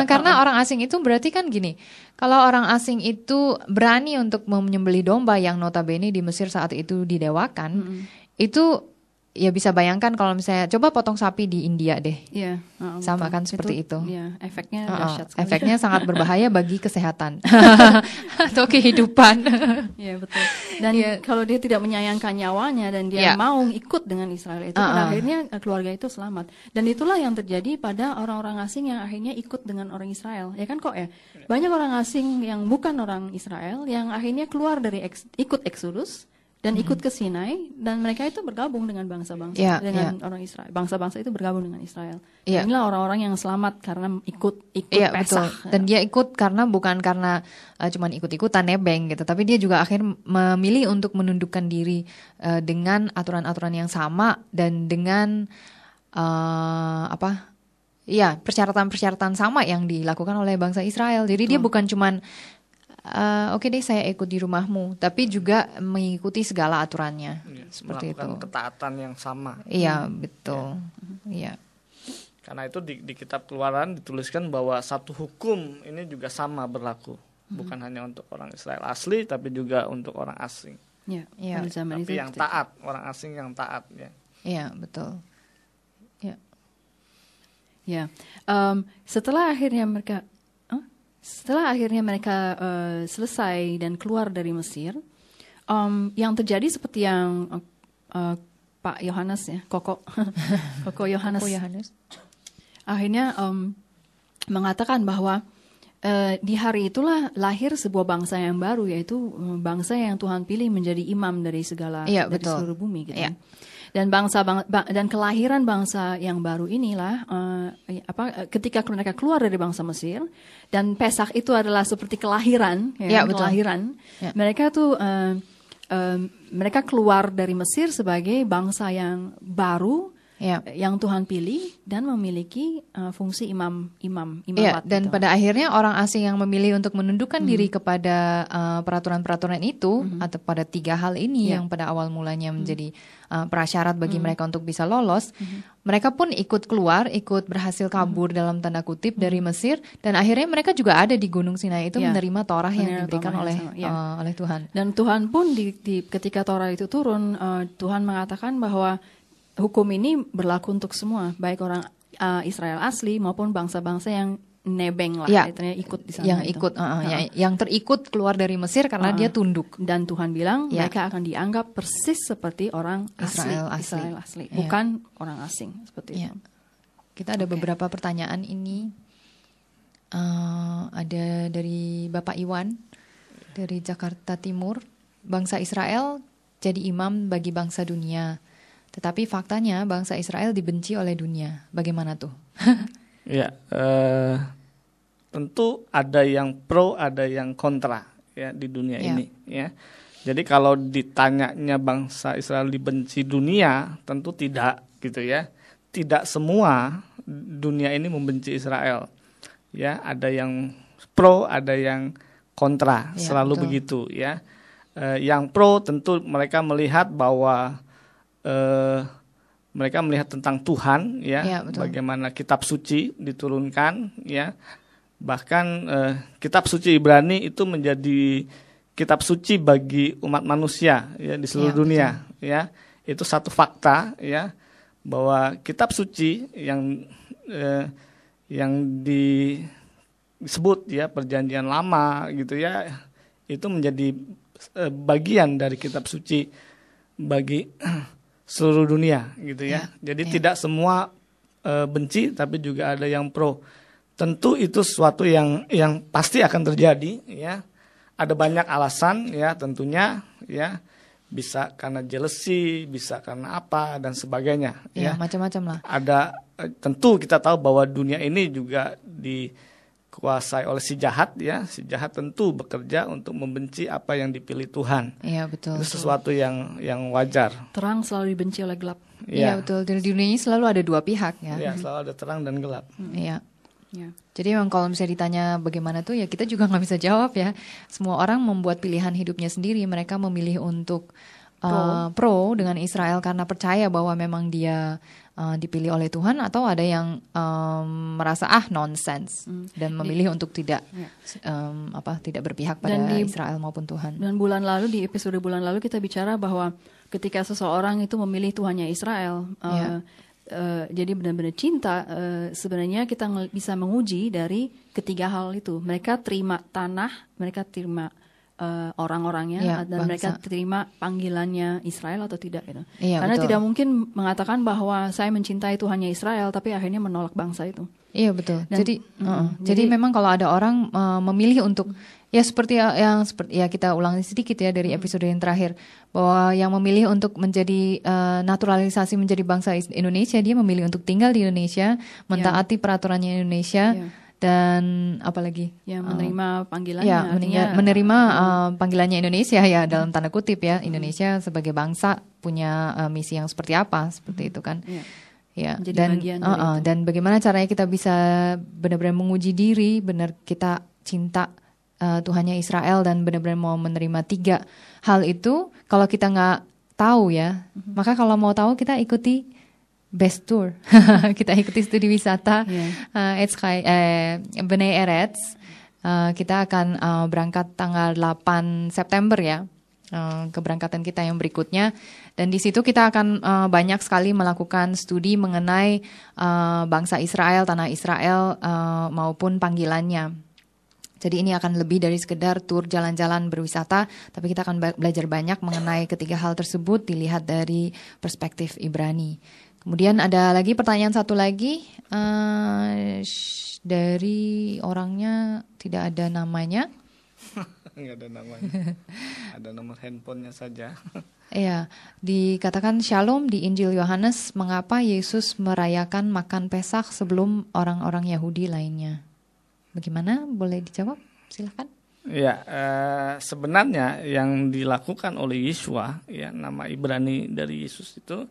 Karena orang asing itu berarti kan gini. Kalau orang asing itu berani untuk menyembelih domba yang notabene di Mesir saat itu didewakan, itu ya bisa bayangkan kalau misalnya coba potong sapi di India deh. Iya, sama kan seperti itu. Iya, efeknya dahsyat sekali. Efeknya sangat berbahaya bagi kesehatan atau kehidupan. Iya, betul. Dan kalau dia tidak menyayangkan nyawanya dan dia mau ikut dengan Israel itu, pada akhirnya keluarga itu selamat. Dan itulah yang terjadi pada orang-orang asing yang akhirnya ikut dengan orang Israel. Ya kan kok ya? Banyak orang asing yang bukan orang Israel yang akhirnya keluar dari ikut Exodus dan ikut ke Sinai, dan mereka itu bergabung dengan bangsa-bangsa, orang Israel. Bangsa-bangsa itu bergabung dengan Israel. Inilah orang-orang yang selamat karena ikut Pesach. Betul. Dan dia ikut bukan karena cuman ikut-ikutan nebeng gitu, tapi dia juga akhirnya memilih untuk menundukkan diri dengan aturan-aturan yang sama dan dengan persyaratan-persyaratan sama yang dilakukan oleh bangsa Israel. Jadi dia bukan cuman oke deh saya ikut di rumahmu, tapi juga mengikuti segala aturannya, seperti itu. Melakukan ketaatan yang sama. Iya, betul. Iya. Karena itu di kitab Keluaran dituliskan bahwa satu hukum ini juga sama berlaku, bukan hanya untuk orang Israel asli, tapi juga untuk orang asing. Iya. Tapi yang taat, orang asing yang taat ya. Iya, betul. Ya, setelah akhirnya mereka selesai dan keluar dari Mesir, yang terjadi seperti yang Pak Yohanes ya, Koko Yohanes, akhirnya mengatakan bahwa di hari itulah lahir sebuah bangsa yang baru, yaitu bangsa yang Tuhan pilih menjadi imam dari dari seluruh bumi, gitu. Dan dan kelahiran bangsa yang baru inilah ketika mereka keluar dari bangsa Mesir, dan Pesak itu adalah seperti kelahiran, kelahiran. Mereka tuh mereka keluar dari Mesir sebagai bangsa yang baru, yang Tuhan pilih dan memiliki fungsi imam dan pada akhirnya orang asing yang memilih untuk menundukkan diri kepada peraturan-peraturan itu atau pada 3 hal ini yang pada awal mulanya menjadi prasyarat bagi mereka untuk bisa lolos, mereka pun ikut berhasil kabur dalam tanda kutip dari Mesir, dan akhirnya mereka juga ada di Gunung Sinai itu menerima Torah yang diberikan oleh Tuhan. Dan Tuhan pun ketika Torah itu turun, Tuhan mengatakan bahwa hukum ini berlaku untuk semua, baik orang Israel asli maupun bangsa-bangsa yang nebeng lah, ikut di sana. Yang terikut keluar dari Mesir karena dia tunduk. Dan Tuhan bilang mereka akan dianggap persis seperti orang Israel asli. Bukan orang asing seperti itu. Kita ada beberapa pertanyaan ini. Ada dari Bapak Iwan dari Jakarta Timur. Bangsa Israel jadi imam bagi bangsa dunia. Tetapi faktanya bangsa Israel dibenci oleh dunia. Bagaimana tuh? Tentu ada yang pro, ada yang kontra ya di dunia ini. Ya. Jadi kalau ditanyanya bangsa Israel dibenci dunia, tentu tidak gitu ya. Tidak semua dunia ini membenci Israel. Ya, ada yang pro, ada yang kontra. Selalu begitu ya. Yang pro tentu mereka melihat bahwa mereka melihat tentang Tuhan bagaimana kitab suci diturunkan ya, bahkan kitab suci Ibrani itu menjadi kitab suci bagi umat manusia ya di seluruh dunia ya. Itu satu fakta ya, bahwa kitab suci yang disebut ya Perjanjian Lama gitu ya, itu menjadi bagian dari kitab suci bagi seluruh dunia gitu ya. Jadi tidak semua benci, tapi juga ada yang pro. Tentu itu sesuatu yang pasti akan terjadi ya. Ada banyak alasan ya tentunya ya. Bisa karena jealousy, bisa karena apa dan sebagainya ya. Macam-macam lah. Tentu kita tahu bahwa dunia ini juga dikuasai oleh si jahat ya. Si jahat tentu bekerja untuk membenci apa yang dipilih Tuhan. Iya, betul. Itu sesuatu yang wajar. Terang selalu dibenci oleh gelap. Iya, betul. Di dunia ini selalu ada 2 pihak ya. Iya, selalu ada terang dan gelap. Iya. Jadi memang kalau misalnya ditanya bagaimana tuh ya kita juga nggak bisa jawab ya. Semua orang membuat pilihan hidupnya sendiri. Mereka memilih untuk pro dengan Israel karena percaya bahwa memang dia dipilih oleh Tuhan, atau ada yang merasa nonsense dan memilih untuk tidak tidak berpihak pada Israel maupun Tuhan. Dan di episode bulan lalu kita bicara bahwa ketika seseorang itu memilih Tuhannya Israel, jadi benar-benar cinta, sebenarnya kita bisa menguji dari ketiga hal itu. Mereka terima tanah, mereka terima orang-orangnya, dan bangsa. Mereka terima panggilannya Israel atau tidak gitu. Karena betul. Tidak mungkin mengatakan bahwa saya mencintai Tuhannya Israel tapi akhirnya menolak bangsa itu. Iya betul. Jadi memang kalau ada orang memilih untuk seperti kita ulangi sedikit ya dari episode yang terakhir, bahwa yang memilih untuk menjadi naturalisasi menjadi bangsa Indonesia, dia memilih untuk tinggal di Indonesia, mentaati peraturannya Indonesia. Dan apalagi menerima panggilannya, menerima panggilannya Indonesia ya, dalam tanda kutip ya, Indonesia sebagai bangsa punya misi yang seperti apa, seperti itu kan. Dan bagaimana caranya kita bisa benar-benar menguji diri, benar kita cinta Tuhannya Israel dan benar-benar mau menerima 3 hal itu. Kalau kita nggak tahu ya, maka kalau mau tahu kita ikuti Best Tour. Kita ikuti studi wisata Bnei Eretz. Kita akan berangkat tanggal 8 September ya. keberangkatan kita yang berikutnya. Dan di situ kita akan banyak sekali melakukan studi mengenai bangsa Israel, tanah Israel maupun panggilannya. Jadi ini akan lebih dari sekedar tur jalan-jalan berwisata, tapi kita akan belajar banyak mengenai ketiga hal tersebut dilihat dari perspektif Ibrani. Kemudian ada lagi pertanyaan satu lagi dari orangnya tidak ada namanya. Nggak ada namanya, ada nomor handphonenya saja. Iya, dikatakan Shalom di Injil Yohanes, mengapa Yesus merayakan makan Pesak sebelum orang-orang Yahudi lainnya? Bagaimana? Boleh dijawab? Silakan. Ya, sebenarnya yang dilakukan oleh Yeshua, ya nama Ibrani dari Yesus itu,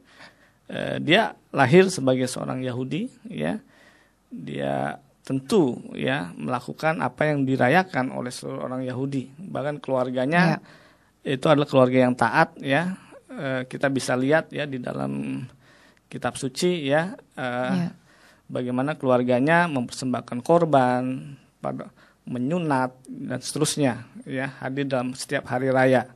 dia lahir sebagai seorang Yahudi, ya, dia tentu ya melakukan apa yang dirayakan oleh seluruh orang Yahudi, bahkan keluarganya itu adalah keluarga yang taat, ya, kita bisa lihat ya di dalam kitab suci, ya. Bagaimana keluarganya mempersembahkan korban, menyunat dan seterusnya, ya, hadir dalam setiap hari raya.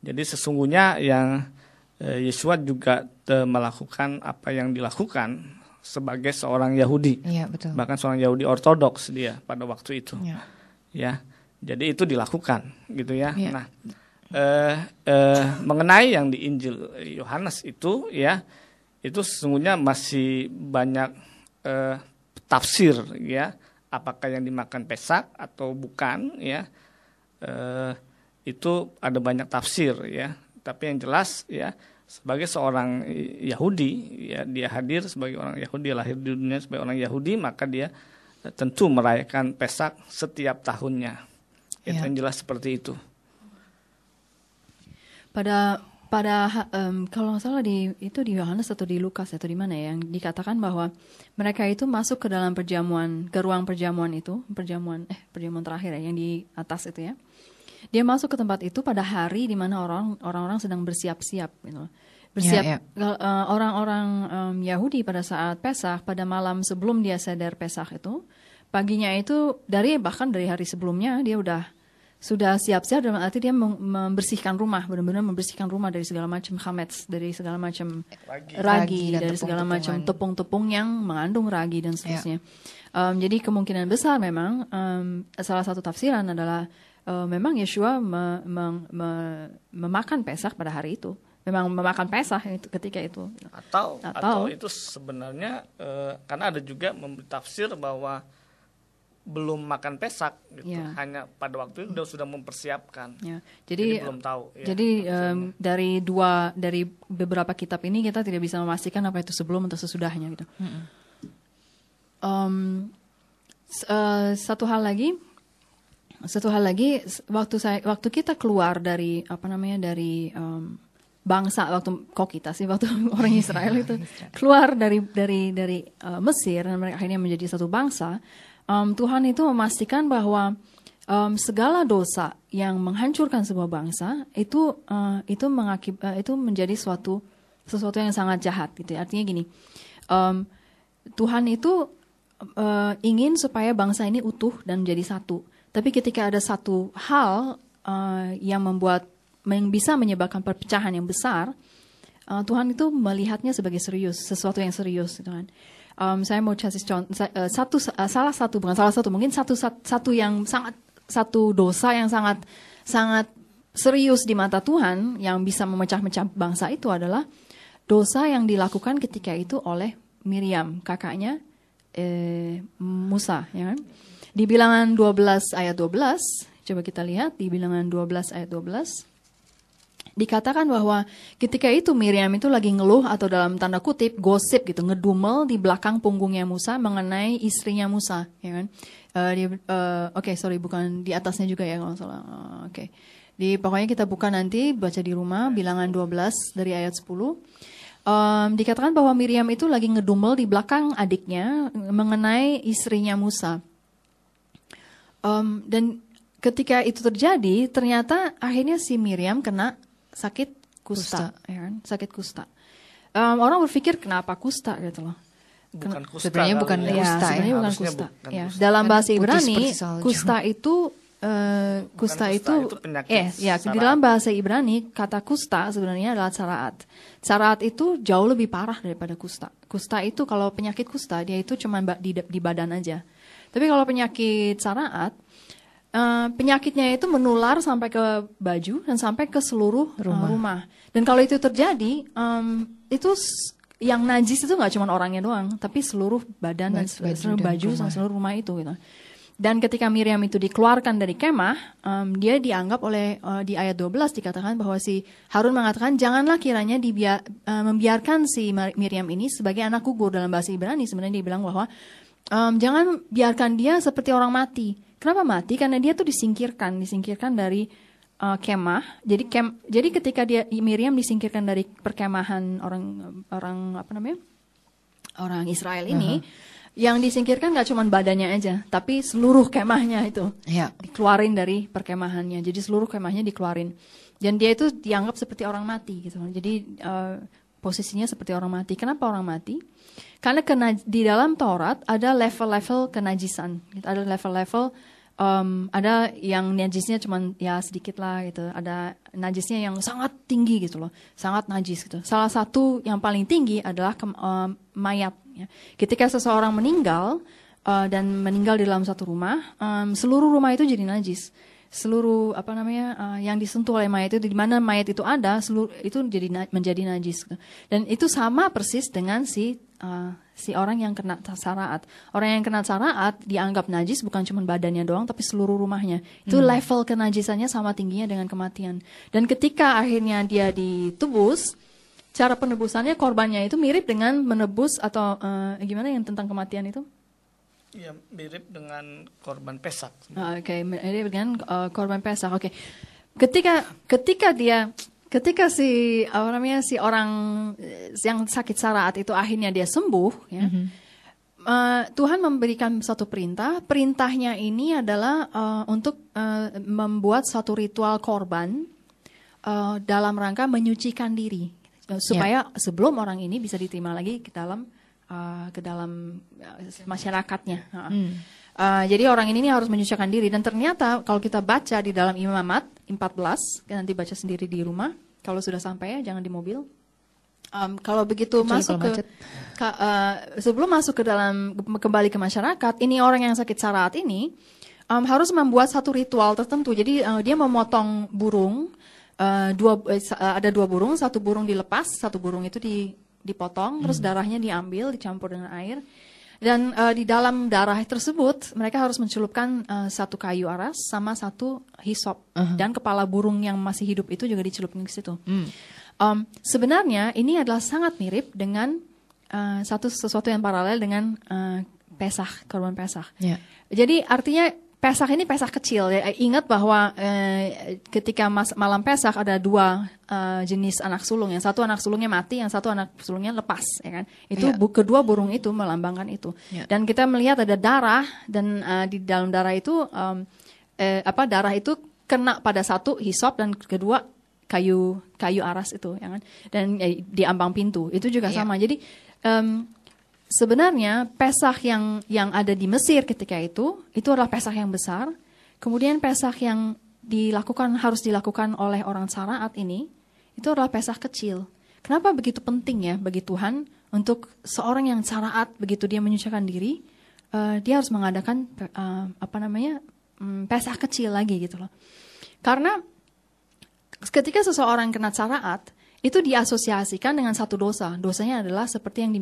Jadi sesungguhnya yang Yeshua juga melakukan apa yang dilakukan sebagai seorang Yahudi, betul. Bahkan seorang Yahudi ortodoks dia pada waktu itu, ya. Jadi itu dilakukan, gitu ya. Nah, mengenai yang di Injil Yohanes itu, ya, itu sesungguhnya masih banyak tafsir, ya, apakah yang dimakan Pesak atau bukan, ya, itu ada banyak tafsir, ya, tapi yang jelas, ya, sebagai seorang Yahudi, ya, dia hadir sebagai orang Yahudi, lahir di dunia sebagai orang Yahudi, maka dia tentu merayakan Pesak setiap tahunnya, itu yang jelas seperti itu. Kalau nggak salah di Yohanes atau di Lukas atau di mana ya, yang dikatakan bahwa mereka itu masuk ke dalam ruang perjamuan itu, perjamuan terakhir ya, yang di atas itu ya. Dia masuk ke tempat itu pada hari di mana orang-orang sedang bersiap-siap, gitu. Orang-orang Yahudi pada saat Pesak, pada malam sebelum dia sadar Pesak itu, paginya itu bahkan dari hari sebelumnya dia sudah siap-siap, dalam arti dia membersihkan rumah, benar-benar membersihkan rumah dari segala macam chametz, dari segala macam ragi dari segala macam tepung-tepung yang mengandung ragi dan seterusnya. Jadi kemungkinan besar memang salah satu tafsiran adalah memang Yeshua memakan Pesak pada hari itu, memang memakan Pesak ketika itu. Atau itu sebenarnya karena ada juga memberi tafsir bahwa belum makan Pesak, gitu. Hanya pada waktu itu sudah mempersiapkan. Jadi belum tahu. Jadi dari beberapa kitab ini kita tidak bisa memastikan apa itu sebelum atau sesudahnya, gitu. Satu hal lagi, waktu kita keluar dari bangsa, waktu orang Israel itu keluar dari Mesir dan mereka akhirnya menjadi satu bangsa. Tuhan itu memastikan bahwa segala dosa yang menghancurkan sebuah bangsa itu menjadi sesuatu yang sangat jahat, gitu. Artinya gini, Tuhan itu ingin supaya bangsa ini utuh dan menjadi satu. Tapi ketika ada satu hal yang bisa menyebabkan perpecahan yang besar, Tuhan itu melihatnya sebagai serius, sesuatu yang serius, gitu kan. Saya mau kasih contoh satu dosa yang sangat serius di mata Tuhan yang bisa memecah-mecah bangsa itu adalah dosa yang dilakukan ketika itu oleh Miriam, kakaknya Musa, ya kan? Di Bilangan 12 ayat 12, coba kita lihat di Bilangan 12 ayat 12. Dikatakan bahwa ketika itu Miriam itu lagi ngeluh atau dalam tanda kutip gosip, gitu, ngedumel di belakang punggungnya Musa mengenai istrinya Musa, ya kan? Bukan di atasnya juga ya kalau salah. Pokoknya kita buka nanti, baca di rumah Bilangan 12 dari ayat 10. Dikatakan bahwa Miriam itu lagi ngedumel di belakang adiknya mengenai istrinya Musa. Dan ketika itu terjadi, ternyata akhirnya si Miriam kena sakit kusta. Ya kan? Sakit kusta. Orang berpikir kenapa kusta, gitu loh. Sebenarnya bukan kusta. Dalam bahasa Ibrani, kusta itu kusta kusta, itu itu penyakit di saraat. dalam bahasa Ibrani kata kusta sebenarnya adalah tsaraat. Tsaraat itu jauh lebih parah daripada kusta. Kusta itu kalau penyakit kusta dia itu cuma di badan aja. Tapi kalau penyakit tsaraat penyakitnya itu menular sampai ke baju dan sampai ke seluruh rumah. Dan kalau itu terjadi itu yang najis itu nggak cuma orangnya doang, tapi seluruh badan dan seluruh baju dan seluruh rumah itu gitu. Dan ketika Miriam itu dikeluarkan dari kemah, dia dianggap oleh di ayat 12 dikatakan bahwa si Harun mengatakan janganlah kiranya membiarkan si Miriam ini sebagai anak gugur. Dalam bahasa Ibrani sebenarnya dia bilang bahwa jangan biarkan dia seperti orang mati. Kenapa mati? Karena dia tuh disingkirkan dari kemah. Jadi ketika Miriam disingkirkan dari perkemahan orang Israel ini, yang disingkirkan nggak cuma badannya aja, tapi seluruh kemahnya itu dikeluarin dari perkemahannya. Jadi seluruh kemahnya dikeluarin. Dan dia itu dianggap seperti orang mati gitu. Jadi posisinya seperti orang mati. Kenapa orang mati? Karena di dalam Taurat ada level-level kenajisan. Ada level-level, ada yang najisnya cuma ya sedikit lah gitu. Ada najisnya yang sangat tinggi gitu loh, sangat najis gitu. Salah satu yang paling tinggi adalah mayat. Ya. Ketika seseorang meninggal dan meninggal di dalam satu rumah, seluruh rumah itu jadi najis. Seluruh yang disentuh oleh mayat itu, di mana mayat itu ada, seluruh itu menjadi najis. Dan itu sama persis dengan si orang yang kena tsaraat. Orang yang kena tsaraat dianggap najis bukan cuma badannya doang, tapi seluruh rumahnya. Itu level kenajisannya sama tingginya dengan kematian. Dan ketika akhirnya dia ditebus, cara penebusannya korbannya itu mirip dengan menebus atau gimana yang tentang kematian itu? Ya, mirip dengan korban Pesak. Oke, mirip dengan korban Pesak. Oke. Ketika si orang yang sakit tsaraat itu akhirnya dia sembuh, ya. Tuhan memberikan satu perintah. Perintahnya ini adalah untuk membuat satu ritual korban dalam rangka menyucikan diri, supaya sebelum orang ini bisa diterima lagi ke dalam masyarakatnya. Jadi orang ini harus menyucikan diri. Dan ternyata kalau kita baca di dalam Imamat 14, nanti baca sendiri di rumah. Kalau sudah sampai ya, jangan di mobil. Kalau begitu sebelum masuk ke dalam kembali ke masyarakat, ini orang yang sakit tsaraat ini harus membuat satu ritual tertentu. Jadi dia memotong burung. Ada 2 burung, 1 burung dilepas, 1 burung itu dipotong, terus darahnya diambil, dicampur dengan air. Dan di dalam darah tersebut mereka harus mencelupkan 1 kayu aras sama 1 hisop. Dan kepala burung yang masih hidup itu juga dicelupkan ke situ. Sebenarnya ini adalah sangat mirip dengan sesuatu yang paralel dengan Pesach, korban Pesach. Jadi artinya Pesach ini Pesach kecil. Ya. Ingat bahwa ketika malam Pesach ada 2 jenis anak sulung. Yang satu anak sulungnya mati, yang satu anak sulungnya lepas. Ya kan? Itu kedua burung itu melambangkan itu. Dan kita melihat ada darah dan di dalam darah itu darah itu kena pada 1 hisop dan kedua kayu aras itu. Ya kan? Dan di ambang pintu itu juga sama. Jadi sebenarnya Pesach yang ada di Mesir ketika itu adalah Pesach yang besar. Kemudian Pesach yang harus dilakukan oleh orang tsaraat ini, itu adalah Pesach kecil. Kenapa begitu penting ya bagi Tuhan untuk seorang yang tsaraat begitu dia menyucikan diri, dia harus mengadakan Pesach kecil lagi gitu loh. Karena ketika seseorang kena tsaraat, itu diasosiasikan dengan satu dosa. Dosanya adalah seperti yang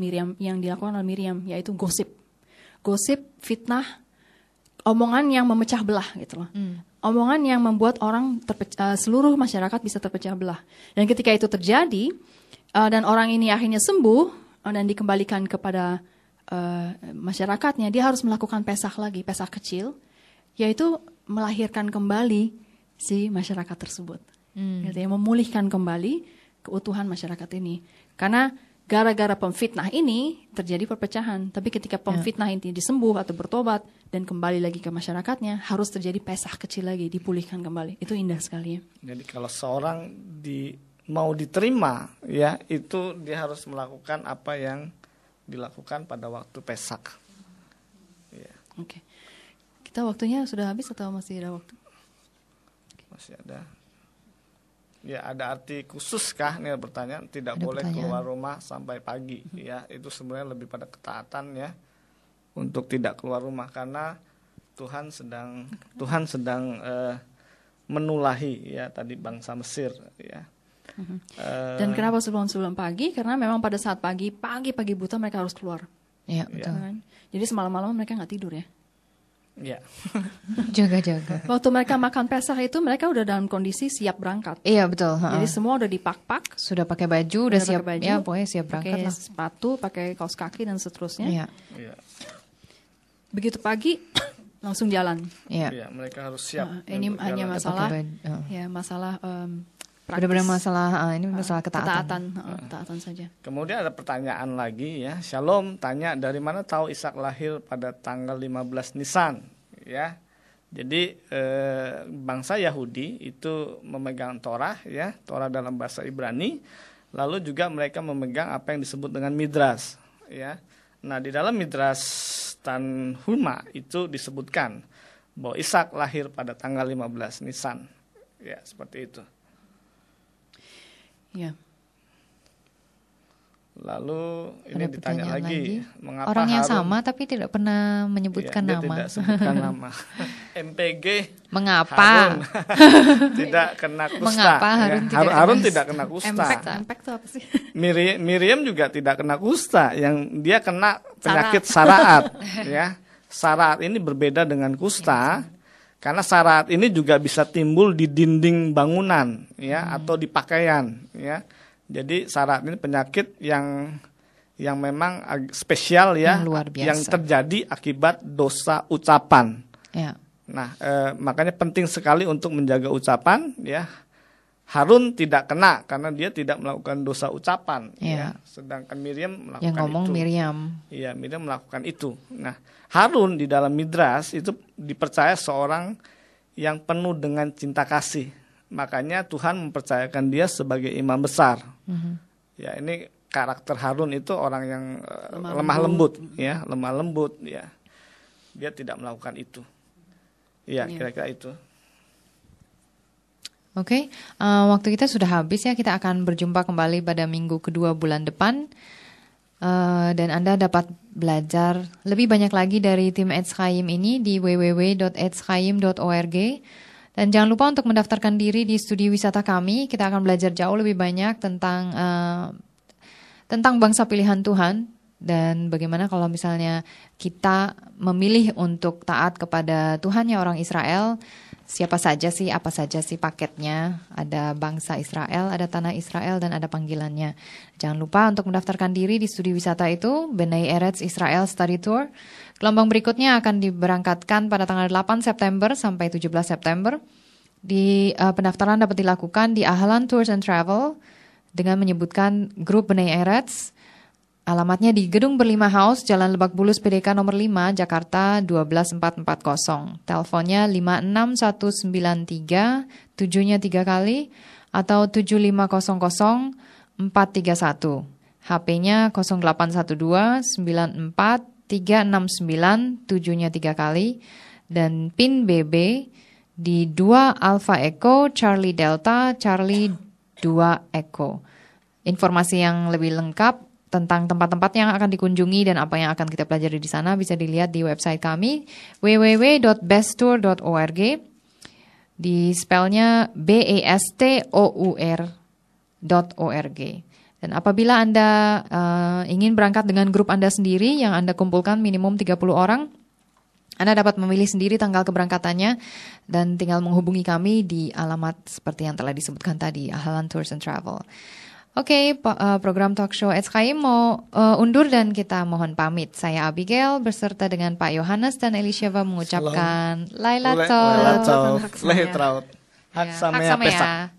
dilakukan oleh Miriam, yaitu gosip. Gosip, fitnah, omongan yang memecah belah gitu loh. Omongan yang membuat seluruh masyarakat bisa terpecah belah. Dan ketika itu terjadi, dan orang ini akhirnya sembuh dan dikembalikan kepada masyarakatnya, dia harus melakukan Pesach lagi, Pesach kecil, yaitu melahirkan kembali si masyarakat tersebut. Gitu ya, memulihkan kembali keutuhan masyarakat ini. Karena gara-gara pemfitnah ini terjadi perpecahan. Tapi ketika pemfitnah ini disembuh atau bertobat dan kembali lagi ke masyarakatnya, harus terjadi Pesach kecil lagi, dipulihkan kembali. Itu indah sekali ya. Jadi kalau seorang mau diterima, ya itu dia harus melakukan apa yang dilakukan pada waktu Pesach. Ya. Oke. Kita waktunya sudah habis atau masih ada waktu? Masih ada. Ya, ada arti khusus kah nih pertanyaan? Tidak Ada boleh pertanyaan. keluar rumah sampai pagi. Ya, itu sebenarnya lebih pada ketaatan ya untuk tidak keluar rumah karena Tuhan sedang menulahi ya tadi bangsa Mesir ya. Dan kenapa sebelum pagi? Karena memang pada saat pagi buta mereka harus keluar. Ya, betul. Kan? Jadi semalam-malam mereka nggak tidur ya. Ya. Jaga-jaga. Waktu mereka makan Pesach itu mereka udah dalam kondisi siap berangkat. Iya, betul. Jadi semua udah dipak-pak, Sudah pakai baju, udah siap. pakai baju, Ya, pokoknya siap berangkat pakai lah. sepatu, pakai kaos kaki dan seterusnya. Iya. Ya. Begitu pagi langsung jalan. Iya. Ya, mereka harus siap. Ini untuk hanya jalan. masalah, Pakai baju, ya masalah Benar-benar praktis. masalah ini masalah ketaatan. Ketaatan saja. Kemudian ada pertanyaan lagi ya. Shalom tanya dari mana tahu Ishak lahir pada tanggal 15 Nisan ya. Jadi bangsa Yahudi itu memegang Torah ya, Torah dalam bahasa Ibrani. Lalu juga mereka memegang apa yang disebut dengan Midras ya. Nah, di dalam Midras Tanhuma itu disebutkan bahwa Ishak lahir pada tanggal 15 Nisan. Ya, seperti itu. Ya. Lalu ini Ada ditanya pertanyaan lagi, mengapa Orang yang Harun- sama tapi tidak pernah menyebutkan Iya, dia nama. tidak sebutkan nama. MPG Mengapa? Harun tidak kena kusta. Mengapa Harun tidak kena Harun kusta? tidak kena kusta. Impact itu apa sih? Miriam juga tidak kena kusta, yang dia kena penyakit saraat. Ya, saraat ini berbeda dengan kusta, karena saraat ini juga bisa timbul di dinding bangunan, ya, atau di pakaian, ya. Jadi saraat ini penyakit yang memang spesial ya, Yang luar biasa. yang terjadi akibat dosa ucapan. Ya. Nah, makanya penting sekali untuk menjaga ucapan, ya. Harun tidak kena karena dia tidak melakukan dosa ucapan, Ya. Sedangkan Miriam melakukan Yang ngomong itu. Miriam. Iya, Miriam melakukan itu. Nah, Harun di dalam Midras itu dipercaya seorang yang penuh dengan cinta kasih. Makanya Tuhan mempercayakan dia sebagai imam besar. Ya, ini karakter Harun itu orang yang lemah lembut, ya, lemah lembut, ya. Dia tidak melakukan itu. Ya, kira-kira itu. Oke, waktu kita sudah habis ya. Kita akan berjumpa kembali pada minggu kedua bulan depan. Dan Anda dapat belajar lebih banyak lagi dari tim Etz Chaim ini di www.etzchaim.org. Dan jangan lupa untuk mendaftarkan diri di studi wisata kami. Kita akan belajar jauh lebih banyak tentang bangsa pilihan Tuhan. Dan bagaimana kalau misalnya kita memilih untuk taat kepada Tuhan ya orang Israel. Siapa saja sih, apa saja sih paketnya. Ada bangsa Israel, ada tanah Israel, dan ada panggilannya. Jangan lupa untuk mendaftarkan diri di studi wisata itu, Bnei Eretz Israel Study Tour. Gelombang berikutnya akan diberangkatkan pada tanggal 8 September sampai 17 September. Pendaftaran dapat dilakukan di Ahalan Tours and Travel dengan menyebutkan grup Bnei Eretz. Alamatnya di Gedung Berlima House, Jalan Lebak Bulus PDK nomor 5, Jakarta 12440. Teleponnya 56193, 7-nya 3 kali, atau 7500 431. HP-nya 0812 94 369, 7-nya 3 kali, dan PIN BB di 2 Alpha Echo Charlie Delta Charlie 2 Echo. Informasi yang lebih lengkap tentang tempat-tempat yang akan dikunjungi dan apa yang akan kita pelajari di sana bisa dilihat di website kami www.bestour.org. Di spellnya BESTOUR.org. Dan apabila Anda ingin berangkat dengan grup Anda sendiri yang Anda kumpulkan minimum 30 orang, Anda dapat memilih sendiri tanggal keberangkatannya dan tinggal menghubungi kami di alamat seperti yang telah disebutkan tadi, Ahalan Tours and Travel. Oke, program talk show Etz Chaim mau undur dan kita mohon pamit. Saya Abigail beserta dengan Pak Yohanes dan Elisheva mengucapkan Laila Tov. Lehitraut. Hak Ya, Samea Pesak. Samea.